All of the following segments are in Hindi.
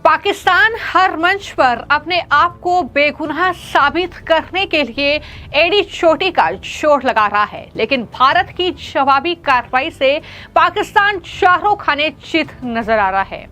पाकिस्तान हर मंच पर अपने आप को बेगुनाह साबित करने के लिए एड़ी चोटी का जोर लगा रहा है, लेकिन भारत की जवाबी कार्रवाई से पाकिस्तान चारों खाने चित नजर आ रहा है।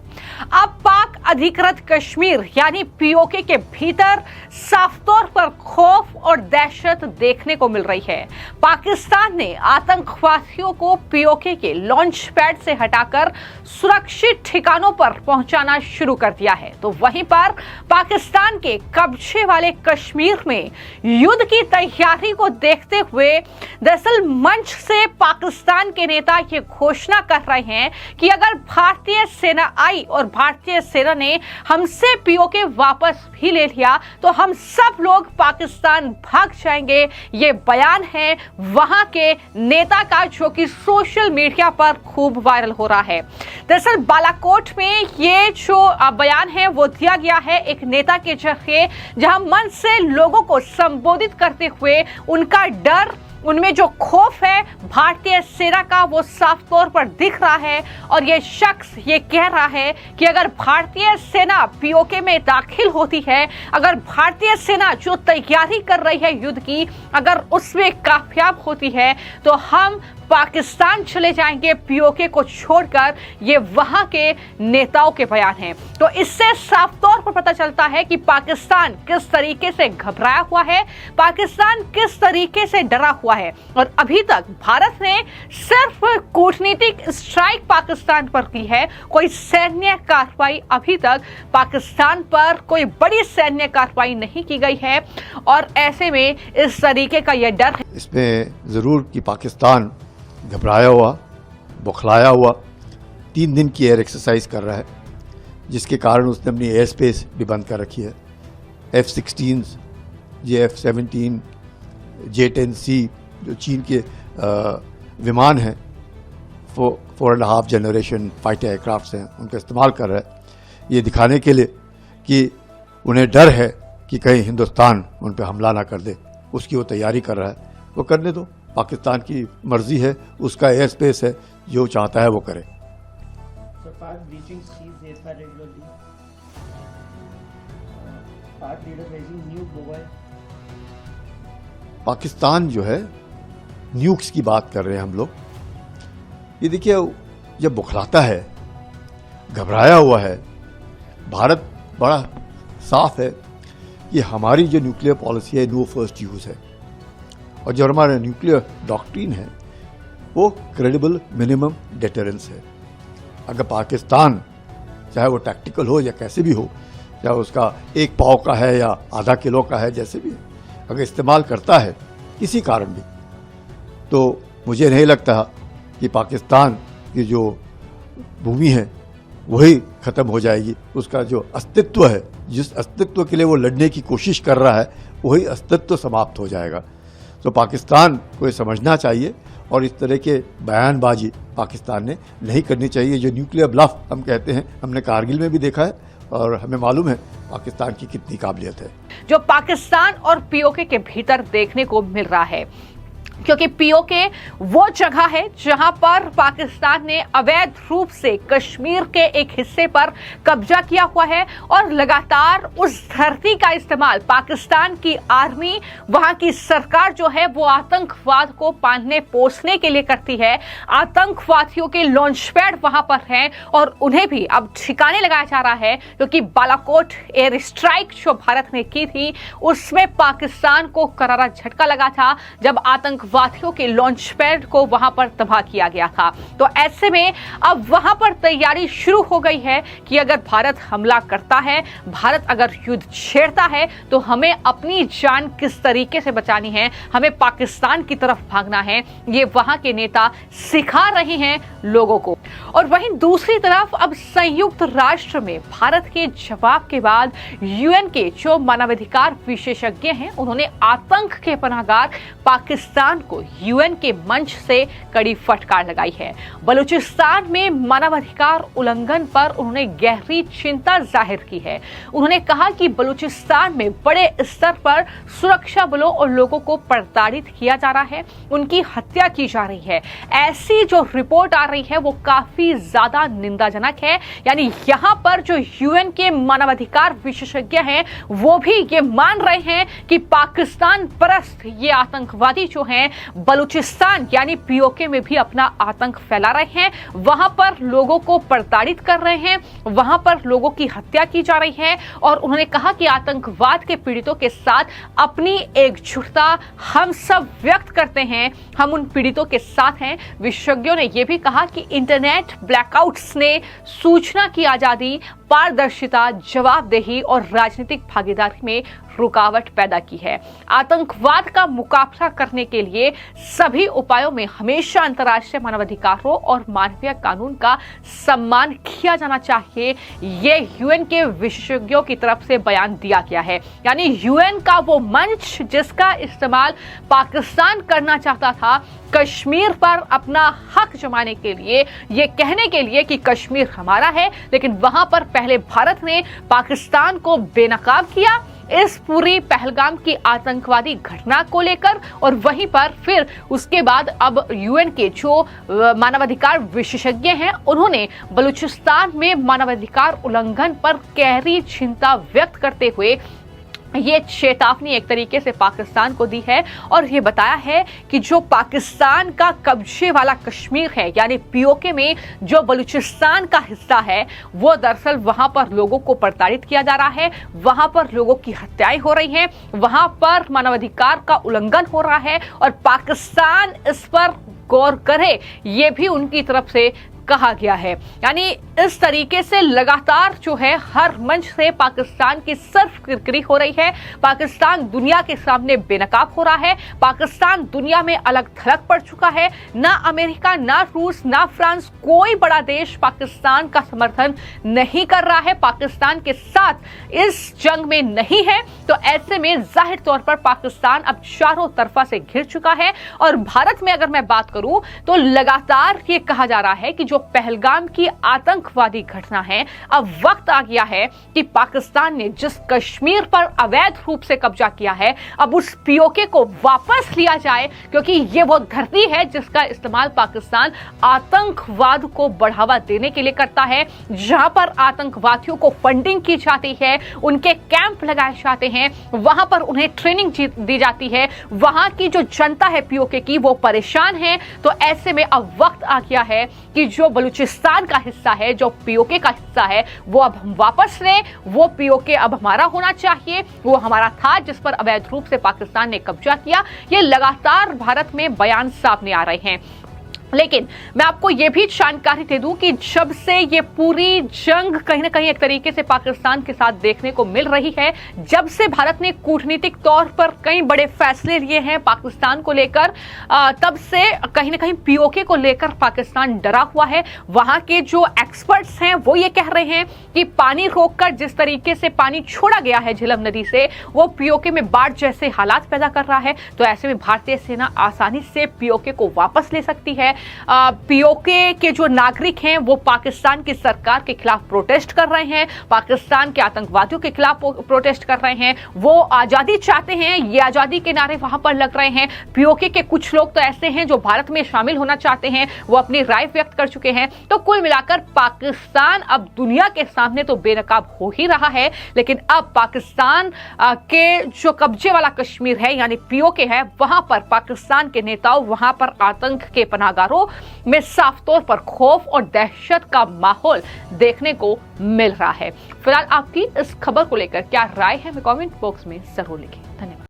अब पाक अधिकृत कश्मीर यानी पीओके के भीतर साफ तौर पर खौफ और दहशत देखने को मिल रही है। पाकिस्तान ने आतंकवादियों को पीओके के लॉन्च पैड से हटाकर सुरक्षित ठिकानों पर पहुंचाना शुरू कर दिया है, तो वहीं पर पाकिस्तान के कब्जे वाले कश्मीर में युद्ध की तैयारी को देखते हुए दरअसल मंच से पाकिस्तान के नेता ये घोषणा कर रहे हैं कि अगर भारतीय सेना आई और भारतीय सेना ने हमसे पीओके वापस भी ले लिया तो हम सब लोग पाकिस्तान भाग जाएंगे। ये बयान है वहां के नेता का, जो कि सोशल मीडिया पर खूब वायरल हो रहा है। दरअसल बालाकोट में ये जो बयान है वो दिया गया है एक नेता के जरिए, जहां मंच से लोगों को संबोधित करते हुए उनका डर, उनमें जो खौफ है भारतीय सेना का, वो साफ तौर पर दिख रहा है। और ये शख्स ये कह रहा है कि अगर भारतीय सेना पीओके में दाखिल होती है, अगर भारतीय सेना जो तैयारी कर रही है युद्ध की, अगर उसमें कामयाब होती है तो हम पाकिस्तान चले जाएंगे पीओके को छोड़कर। ये वहां के नेताओं के बयान हैं। तो इससे साफ तौर पर पता चलता है कि पाकिस्तान किस तरीके से घबराया हुआ है, पाकिस्तान किस तरीके से डरा हुआ है। और अभी तक भारत ने सिर्फ कूटनीतिक स्ट्राइक पाकिस्तान पर की है, कोई सैन्य कार्रवाई अभी तक पाकिस्तान पर, कोई बड़ी सैन्य कार्रवाई नहीं की गई है। और ऐसे में इस तरीके का यह डर है, इसमें जरूर कि पाकिस्तान घबराया हुआ, बौखलाया हुआ 3 दिन की एयर एक्सरसाइज कर रहा है, जिसके कारण उसने अपनी एयर स्पेस भी बंद कर रखी है। F-16, F-17, J-10C जो चीन के विमान हैं, 4.5 जनरेशन फाइटर एयरक्राफ्ट हैं, उनका इस्तेमाल कर रहा है ये दिखाने के लिए कि उन्हें डर है कि कहीं हिंदुस्तान उन पर हमला ना कर दे। उसकी वो तैयारी कर रहा है। वो करने दो, पाकिस्तान की मर्जी है, उसका एयर स्पेस है, जो चाहता है वो करे। पाकिस्तान जो है न्यूक्स की बात कर रहे हैं हम लोग। ये देखिए, जब बुखलाता है, घबराया हुआ है, भारत बड़ा साफ है कि हमारी जो न्यूक्लियर पॉलिसी है नो फर्स्ट यूज है, और जो हमारा न्यूक्लियर डॉक्ट्रिन है वो क्रेडिबल मिनिमम डेटरेंस है। अगर पाकिस्तान चाहे वो टैक्टिकल हो या कैसे भी हो, चाहे उसका 1 पाव का है या आधा किलो का है, जैसे भी अगर इस्तेमाल करता है किसी कारण भी, तो मुझे नहीं लगता कि पाकिस्तान की जो भूमि है वही ख़त्म हो जाएगी। उसका जो अस्तित्व है, जिस अस्तित्व के लिए वो लड़ने की कोशिश कर रहा है, वही अस्तित्व समाप्त हो जाएगा। तो पाकिस्तान को ये समझना चाहिए, और इस तरह के बयानबाजी पाकिस्तान ने नहीं करनी चाहिए। जो न्यूक्लियर ब्लफ हम कहते हैं, हमने कारगिल में भी देखा है, और हमें मालूम है पाकिस्तान की कितनी काबिलियत है। जो पाकिस्तान और पीओके के भीतर देखने को मिल रहा है, क्योंकि पीओके वो जगह है जहां पर पाकिस्तान ने अवैध रूप से कश्मीर के एक हिस्से पर कब्जा किया हुआ है, और लगातार उस धरती का इस्तेमाल पाकिस्तान की आर्मी, वहां की सरकार जो है वो आतंकवाद को पालने पोसने के लिए करती है। आतंकवादियों के लॉन्च पैड वहां पर हैं, और उन्हें भी अब ठिकाने लगाया जा रहा है, क्योंकि बालाकोट एयर स्ट्राइक जो भारत ने की थी उसमें पाकिस्तान को करारा झटका लगा था, जब आतंकवादियों के लॉन्च पैड को वहां पर तबाह किया गया था। तो ऐसे में अब वहां पर तैयारी शुरू हो गई है कि अगर भारत हमला करता है, भारत अगर युद्ध छेड़ता है, तो हमें अपनी जान किस तरीके से बचानी है, हमें पाकिस्तान की तरफ भागना है। ये वहां के नेता सिखा रहे हैं लोगों को। और वहीं दूसरी तरफ अब संयुक्त राष्ट्र में भारत के जवाब के बाद यूएन के जो मानवाधिकार विशेषज्ञ हैं, उन्होंने आतंक के पनाहगार पाकिस्तान को यूएन के मंच से कड़ी फटकार लगाई है। बलूचिस्तान में मानवाधिकार उल्लंघन पर उन्होंने गहरी चिंता जाहिर की है। उन्होंने कहा कि बलूचिस्तान में बड़े स्तर पर सुरक्षा बलों और लोगों को प्रताड़ित किया जा रहा है, उनकी हत्या की जा रही है। ऐसी जो रिपोर्ट आ रही है वो काफी ज्यादा निंदाजनक है। यानी यहाँ पर जो यूएन के मानवाधिकार विशेषज्ञ हैं वो भी ये मान रहे हैं कि पाकिस्तान परस्त ये आतंकवादी जो हैं बलूचिस्तान यानी पीओके में भी अपना आतंक फैला रहे हैं, वहां पर लोगों को प्रताड़ित कर रहे हैं, वहां पर लोगों की हत्या की जा रही है। और उन्होंने कहा कि आतंकवाद के पीड़ितों के साथ अपनी एकजुटता हम सब व्यक्त करते हैं, हम उन पीड़ितों के साथ हैं। विशेषज्ञों ने यह भी कहा कि इंटरनेट ब्लैकआउट्स ने सूचना की आजादी, पारदर्शिता, जवाबदेही और राजनीतिक भागीदारी में रुकावट पैदा की है। आतंकवाद का मुकाबला करने के लिए सभी उपायों में हमेशा अंतर्राष्ट्रीय मानवाधिकारों और मानवीय कानून का सम्मान किया जाना चाहिए, ये यूएन के विशेषज्ञों की तरफ से बयान दिया गया है। यानी यूएन का वो मंच जिसका इस्तेमाल पाकिस्तान करना चाहता था कश्मीर पर अपना हक जमाने के लिए, ये कहने के लिए कि कश्मीर हमारा है, लेकिन वहां पर पहले भारत ने पाकिस्तान को बेनकाब किया इस पूरी पहलगाम की आतंकवादी घटना को लेकर। और वहीं पर फिर उसके बाद अब यूएन के जो मानवाधिकार विशेषज्ञ हैं उन्होंने बलूचिस्तान में मानवाधिकार उल्लंघन पर गहरी चिंता व्यक्त करते हुए ये चेतावनी एक तरीके से पाकिस्तान को दी है और ये बताया है कि जो पाकिस्तान का कब्जे वाला कश्मीर है यानी पीओके में जो बलूचिस्तान का हिस्सा है वो दरअसल वहां पर लोगों को प्रताड़ित किया जा रहा है, वहां पर लोगों की हत्याएं हो रही हैं, वहां पर मानवाधिकार का उल्लंघन हो रहा है और पाकिस्तान इस पर गौर करे, ये भी उनकी तरफ से कहा गया है। यानी इस तरीके से लगातार जो है हर मंच से पाकिस्तान की सिर्फ किरकिरी हो रही है। पाकिस्तान दुनिया के सामने बेनकाब हो रहा है, पाकिस्तान दुनिया में अलग थलग पड़ चुका है। ना अमेरिका, ना रूस, ना फ्रांस, कोई बड़ा देश पाकिस्तान का समर्थन नहीं कर रहा है, पाकिस्तान के साथ इस जंग में नहीं है। तो ऐसे में जाहिर तौर पर पाकिस्तान अब चारों तरफा से घिर चुका है। और भारत में अगर मैं बात करूं तो लगातार ये कहा जा रहा है कि जो पहलगाम की आतंकवादी घटना है, अब वक्त आ गया है कि पाकिस्तान ने जिस कश्मीर पर अवैध रूप से कब्जा किया है अब उस पीओके को वापस लिया जाए, क्योंकि ये वो धरती है जिसका इस्तेमाल पाकिस्तान आतंकवाद को बढ़ावा देने के लिए करता है, जहां पर आतंकवादियों को फंडिंग की जाती है, उनके कैंप लगाए जाते हैं, वहां पर उन्हें ट्रेनिंग दी जाती है, वहां की जो जनता है पीओके की वो परेशान है। तो ऐसे में अब वक्त आ गया है कि जो बलूचिस्तान का हिस्सा है, जो पीओके का हिस्सा है, वो अब हम वापस लें। वो पीओके अब हमारा होना चाहिए, वो हमारा था जिस पर अवैध रूप से पाकिस्तान ने कब्जा किया। ये लगातार भारत में बयान सामने आ रहे हैं। लेकिन मैं आपको यह भी जानकारी दे दूं कि जब से ये पूरी जंग कहीं ना कहीं एक तरीके से पाकिस्तान के साथ देखने को मिल रही है, जब से भारत ने कूटनीतिक तौर पर कई बड़े फैसले लिए हैं पाकिस्तान को लेकर, तब से कहीं ना कहीं पीओके को लेकर पाकिस्तान डरा हुआ है। वहां के जो एक्सपर्ट्स हैं वो ये कह रहे हैं कि पानी रोककर जिस तरीके से पानी छोड़ा गया है झेलम नदी से, वो पीओके में बाढ़ जैसे हालात पैदा कर रहा है। तो ऐसे में भारतीय सेना आसानी से पीओके को वापस ले सकती है। पीओके के जो नागरिक हैं वो पाकिस्तान की सरकार के खिलाफ प्रोटेस्ट कर रहे हैं, पाकिस्तान के आतंकवादियों के खिलाफ प्रोटेस्ट कर रहे हैं, वो आजादी चाहते हैं, ये आजादी के नारे वहां पर लग रहे हैं। पीओके के कुछ लोग तो ऐसे हैं जो भारत में शामिल होना चाहते हैं, वो अपनी राय व्यक्त कर चुके हैं। तो कुल मिलाकर पाकिस्तान अब दुनिया के सामने तो बेनकाब हो ही रहा है, लेकिन अब पाकिस्तान के जो कब्जे वाला कश्मीर है यानी पीओके है, वहां पर पाकिस्तान के नेताओं, वहां पर आतंक के पनाहगारों में साफ तौर पर खौफ और दहशत का माहौल देखने को मिल रहा है। फिलहाल आपकी इस खबर को लेकर क्या राय है, मैं कमेंट बॉक्स में जरूर लिखें। धन्यवाद।